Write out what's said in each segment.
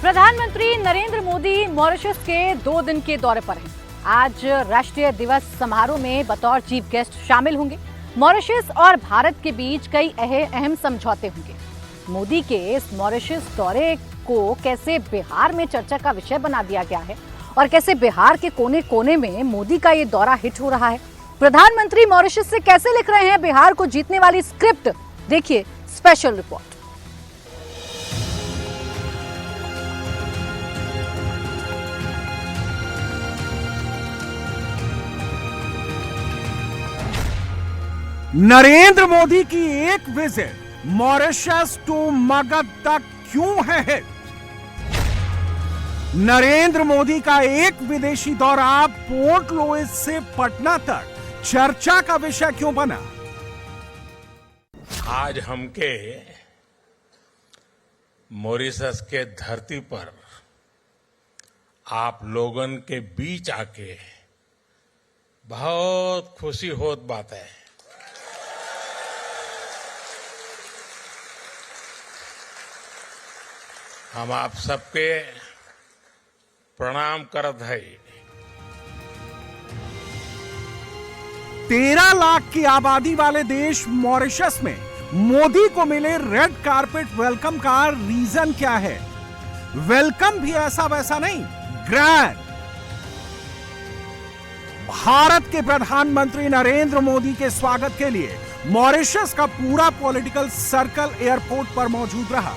प्रधानमंत्री नरेंद्र मोदी मॉरिशस के 2 दिन के दौरे पर हैं। आज राष्ट्रीय दिवस समारोह में बतौर चीफ गेस्ट शामिल होंगे। मॉरिशस और भारत के बीच कई अहम समझौते होंगे। मोदी के इस मॉरिशस दौरे को कैसे बिहार में चर्चा का विषय बना दिया गया है और कैसे बिहार के कोने कोने में मोदी का ये दौरा हिट हो रहा है। प्रधानमंत्री मॉरिशस से कैसे लिख रहे हैं बिहार को जीतने वाली स्क्रिप्ट, देखिए स्पेशल रिपोर्ट। नरेंद्र मोदी की एक विजिट मॉरिशस टू मगध तक क्यों है हिट? नरेंद्र मोदी का एक विदेशी दौरा पोर्ट लुइस से पटना तक चर्चा का विषय क्यों बना? आज हमके मॉरिशस के धरती पर आप लोगन के बीच आके बहुत खुशी होत बात है। हम आप सबके प्रणाम करत है। 13 लाख की आबादी वाले देश मॉरिशस में मोदी को मिले रेड कारपेट वेलकम का रीजन क्या है? वेलकम भी ऐसा वैसा नहीं, ग्रैंड। भारत के प्रधानमंत्री नरेंद्र मोदी के स्वागत के लिए मॉरिशस का पूरा पॉलिटिकल सर्कल एयरपोर्ट पर मौजूद रहा।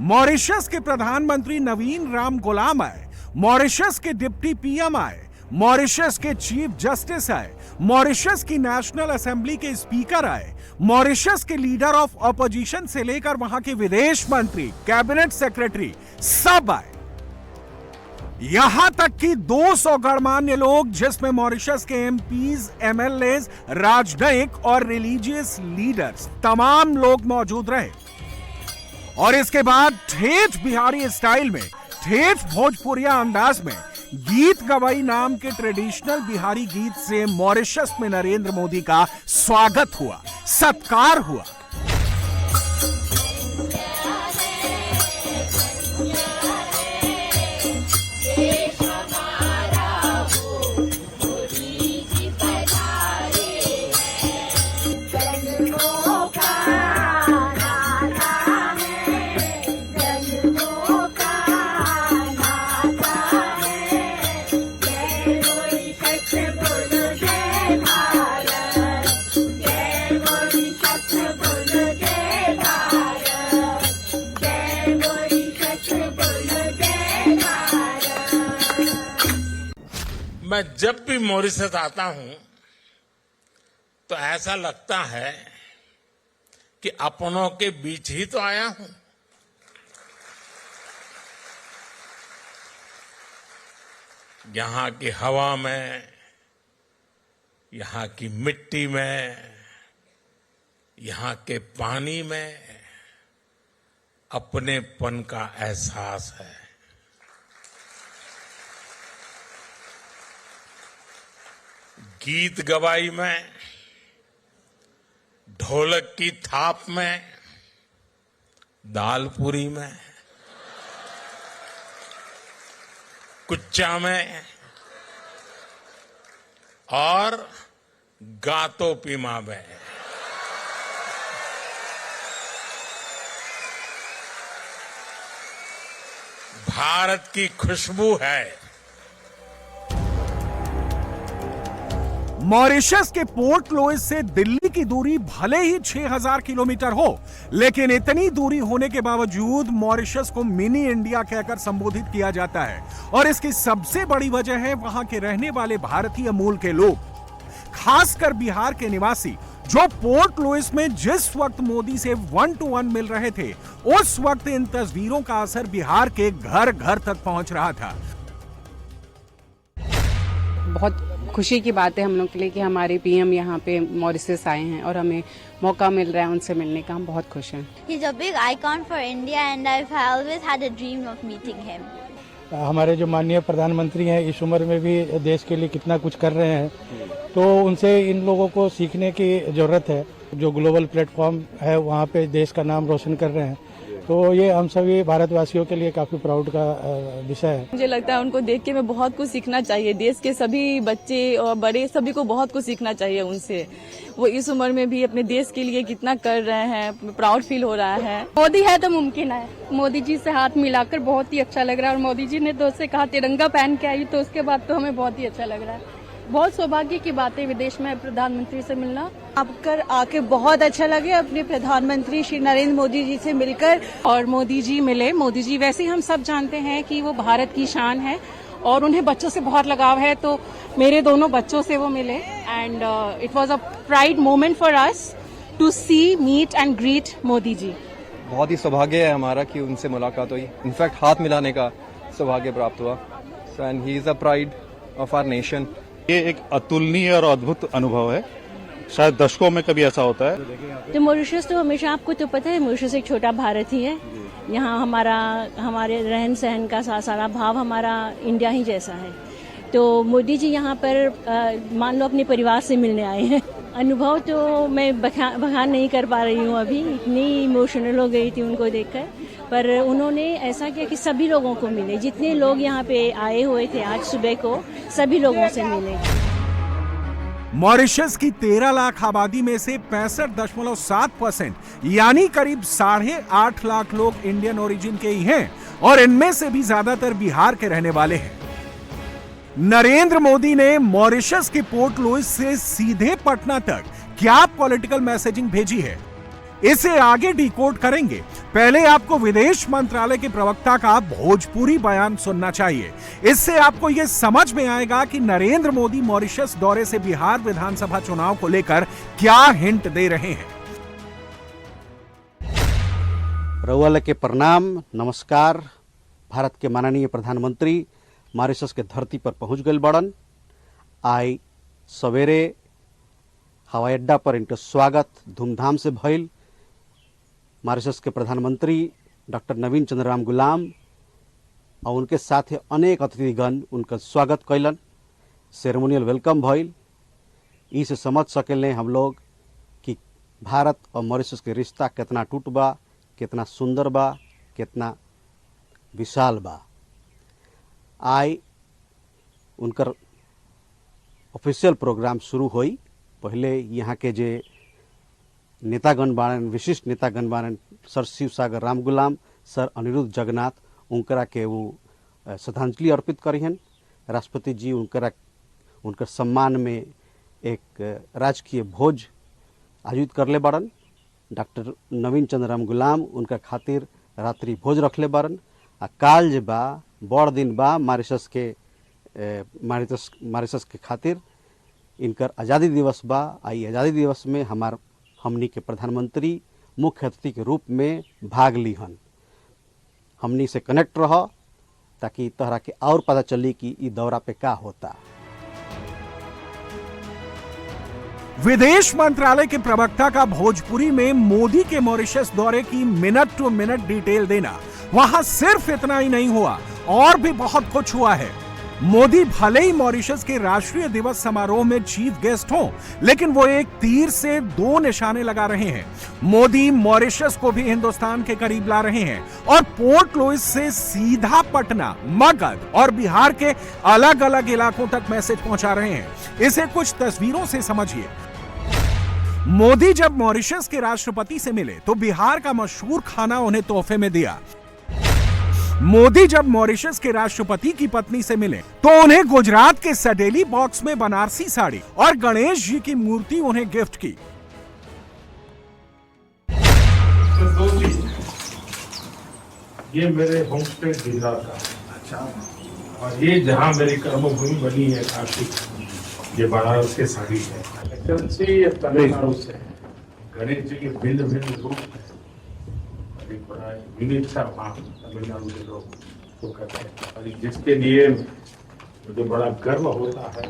मॉरिशस के प्रधानमंत्री नवीन राम गुलाम आए, मॉरिशस के डिप्टी पीएम आए, मॉरिशस के चीफ जस्टिस आए, मॉरिशस की नेशनल असेंबली के स्पीकर आए, मॉरिशस के लीडर ऑफ ऑपोजिशन से लेकर वहां के विदेश मंत्री, कैबिनेट सेक्रेटरी सब आए। यहां तक कि 200 गणमान्य लोग, जिसमें मॉरिशस के एमपीज, एमएलएज, राजनयिक और रिलीजियस लीडर्स, तमाम लोग मौजूद रहे। और इसके बाद ठेठ बिहारी स्टाइल में, ठेठ भोजपुरिया अंदाज में गीत गवाई नाम के ट्रेडिशनल बिहारी गीत से मॉरिशस में नरेंद्र मोदी का स्वागत हुआ, सत्कार हुआ। मैं जब भी मॉरिशस आता हूं तो ऐसा लगता है कि अपनों के बीच ही तो आया हूं। यहां की हवा में, यहां की मिट्टी में, यहां के पानी में अपनेपन का एहसास है। गीत गवाई में, ढोलक की थाप में, दालपूरी में, कुच्चा में और गातो पीमा में भारत की खुशबू है। मॉरिशस के पोर्ट लुइस से दिल्ली की दूरी भले ही 6000 किलोमीटर हो, लेकिन इतनी दूरी होने के बावजूद मॉरिशस को मिनी इंडिया कहकर संबोधित किया जाता है। और इसकी सबसे बड़ी वजह है वहां के रहने वाले भारतीय मूल के लोग, खासकर बिहार के निवासी, जो पोर्ट लुइस में जिस वक्त मोदी से 1 to 1 मिल रहे थे, उस वक्त इन तस्वीरों का असर बिहार के घर घर तक पहुंच रहा था। बहुत खुशी की बात है हम लोग के लिए कि हमारे पीएम यहाँ पे मॉरिशस आए हैं और हमें मौका मिल रहा है उनसे मिलने का। हम बहुत खुश हैं। He's a big icon for India and I've always had a dream of meeting him. हमारे जो माननीय प्रधानमंत्री हैं इस उम्र में भी देश के लिए कितना कुछ कर रहे हैं, तो उनसे इन लोगों को सीखने की जरूरत है। जो ग्लोबल प्लेटफॉर्म है वहाँ पे देश का नाम रोशन कर रहे हैं, तो ये हम सभी भारतवासियों के लिए काफ़ी प्राउड का विषय है। मुझे लगता है उनको देख के मैं बहुत कुछ सीखना चाहिए। देश के सभी बच्चे और बड़े सभी को बहुत कुछ सीखना चाहिए उनसे। वो इस उम्र में भी अपने देश के लिए कितना कर रहे हैं, प्राउड फील हो रहा है। मोदी है तो मुमकिन है। मोदी जी से हाथ मिलाकर बहुत ही अच्छा लग रहा है और मोदी जी ने तो उससे कहा तिरंगा पहन के आई, तो उसके बाद तो हमें बहुत ही अच्छा लग रहा है। बहुत सौभाग्य की बात है विदेश में प्रधानमंत्री से मिलना। आके बहुत अच्छा लगे अपने प्रधानमंत्री श्री नरेंद्र मोदी जी से मिलकर। और मोदी जी मिले। मोदी जी वैसे हम सब जानते हैं कि वो भारत की शान है और उन्हें बच्चों से बहुत लगाव है, तो मेरे दोनों बच्चों से वो मिले and it was a pride moment for us to see, meet and greet Modi ji. बहुत ही सौभाग्य है हमारा कि उनसे मुलाकात हुई। इनफैक्ट हाथ मिलाने का सौभाग्य प्राप्त हुआ। And he is a pride of our nation. ये एक अतुलनीय और अद्भुत अनुभव है, शायद दशकों में कभी ऐसा होता है। तो मॉरिशस तो हमेशा, आपको तो पता है, मॉरिशस एक छोटा भारत ही है। यहाँ हमारे रहन सहन का सारा भाव हमारा इंडिया ही जैसा है। तो मोदी जी यहाँ पर मान लो अपने परिवार से मिलने आए हैं। अनुभव तो मैं बखान नहीं कर पा रही हूँ अभी, इतनी इमोशनल हो गई थी उनको देखकर। पर उन्होंने ऐसा किया कि सभी लोगों को मिले, जितने लोग यहाँ पे आए हुए थे आज सुबह को, सभी लोगों से मिले। मॉरिशस की 13 लाख आबादी में से 65.7% यानी करीब 8.5 लाख लोग इंडियन ओरिजिन के ही हैं और इनमें से भी ज्यादातर बिहार के रहने वाले हैं। नरेंद्र मोदी ने मॉरिशस के पोर्ट लुइस से सीधे पटना तक क्या पॉलिटिकल मैसेजिंग भेजी है, इसे आगे डिकोड करेंगे। पहले आपको विदेश मंत्रालय के प्रवक्ता का भोजपुरी बयान सुनना चाहिए। इससे आपको यह समझ में आएगा कि नरेंद्र मोदी मॉरिशस दौरे से बिहार विधानसभा चुनाव को लेकर क्या हिंट दे रहे हैं। रउआ के प्रणाम, नमस्कार। भारत के माननीय प्रधानमंत्री मॉरिशस के धरती पर पहुंच गए बड़न। आई सवेरे हवाई अड्डा पर इनका स्वागत धूमधाम से भइल। मॉरिशस के प्रधानमंत्री डॉक्टर नवीन चंद्र राम गुलाम और उनके साथ अनेक अतिथिगण उनका स्वागत कैलन। सेरेमोनियल वेलकम भइल। इसे समझ सकेले हम लोग कि भारत और मॉरिशस के रिश्ता कितना टूट बा, कितना सुंदर बा, कितना विशाल बा। आई उनकर ऑफिशियल प्रोग्राम शुरू हुई। पहले यहाँ के जे नेतागण बारन, विशिष्ट नेतागण बारन, सर शिव सागर राम गुलाम, सर अनिरुद्ध जगन्नाथ, उनकरा के वो श्रद्धांजलि अर्पित करिहन। राष्ट्रपति जी उनकर सम्मान में एक राजकीय भोज आयोजित करले बारन। डॉक्टर नवीन चंद्र राम गुलाम उनका खातिर रात्रि भोज रखले बारन। आ काल जे बा बड़ दिन बा मॉरिशस के खातिर इनकर आज़ादी दिवस बा। आई आज़ादी दिवस में हमनी के प्रधानमंत्री मुख्य अतिथि के रूप में भाग लीहन। हमनी से कनेक्ट रह ताकि तहरा के और पता चली कि ई दौरा पे क्या होता। विदेश मंत्रालय के प्रवक्ता का भोजपुरी में मोदी के मॉरिशस दौरे की मिनट टू मिनट डिटेल देना। वहां सिर्फ इतना ही नहीं हुआ, और भी बहुत कुछ हुआ है। मोदी भले ही मॉरिशस के राष्ट्रीय दिवस समारोह में चीफ गेस्ट हों, लेकिन वो एक तीर से 2 निशाने लगा रहे हैं। मोदी मॉरिशस को भी हिंदुस्तान के करीब ला रहे हैं और पोर्ट लुइस से सीधा पटना, मगध और बिहार के अलग अलग इलाकों तक मैसेज पहुंचा रहे हैं। इसे कुछ तस्वीरों से समझिए। मोदी जब मॉरिशस के राष्ट्रपति से मिले तो बिहार का मशहूर खाना उन्हें तोहफे में दिया। मोदी जब मॉरिशस के राष्ट्रपति की पत्नी से मिले तो उन्हें गुजरात के सडेली बॉक्स में बनारसी साड़ी और गणेश जी की मूर्ति उन्हें गिफ्ट की। ये मेरे होम स्टेट गुजरात का। अच्छा। और ये जहाँ मेरी कर्मभूमि बनी है काशी, ये बनारस के साड़ी है। तमिलनाडु से गणेश जी के भिन्न भिन्न रूप है। बड़ा यूनिक सा वहाँ तमिलनाडु के लोग तो करते हैं, और जिसके लिए मुझे बड़ा गर्व होता है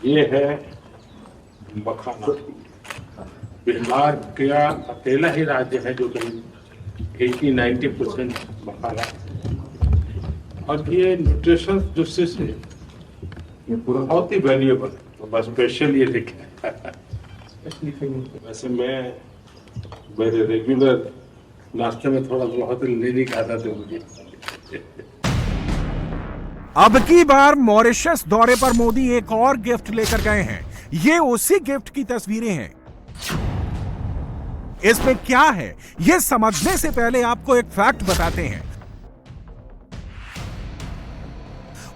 ये है मखाना। बिहार का अकेला ही राज्य है जो कहीं 80-90% मखाना, और ये न्यूट्रिशन दृष्टि से बहुत ही वैल्यूएबल। तो बस स्पेशल ये लिखा है वैसे मैं मेरे रेगुलर नाश्ते में थोड़ा बहुत लेने का आदत है मुझे। अब की बार मॉरिशस दौरे पर मोदी एक और गिफ्ट लेकर गए हैं। ये उसी गिफ्ट की तस्वीरें हैं। इसमें क्या है ये समझने से पहले आपको एक फैक्ट बताते हैं।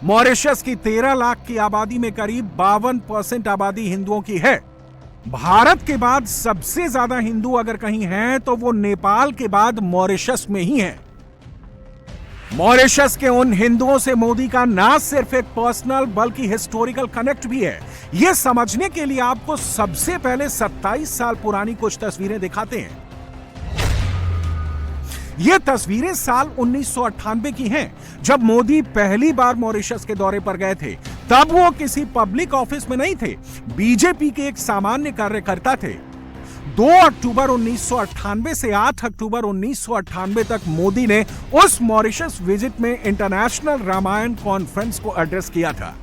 मॉरिशस की 13 लाख की आबादी में करीब 52% आबादी हिंदुओं की है। भारत के बाद सबसे ज्यादा हिंदू अगर कहीं हैं तो वो नेपाल के बाद मॉरिशस में ही हैं। मॉरिशस के उन हिंदुओं से मोदी का ना सिर्फ एक पर्सनल बल्कि हिस्टोरिकल कनेक्ट भी है। यह समझने के लिए आपको सबसे पहले 27 साल पुरानी कुछ तस्वीरें दिखाते हैं। ये तस्वीरें साल 1998 की हैं, जब मोदी पहली बार मॉरिशस के दौरे पर गए थे। तब वो किसी पब्लिक ऑफिस में नहीं थे, बीजेपी के एक सामान्य कार्यकर्ता थे। 2 अक्टूबर 1998 से 8 अक्टूबर 1998 तक मोदी ने उस मॉरिशस विजिट में इंटरनेशनल रामायण कॉन्फ्रेंस को एड्रेस किया था।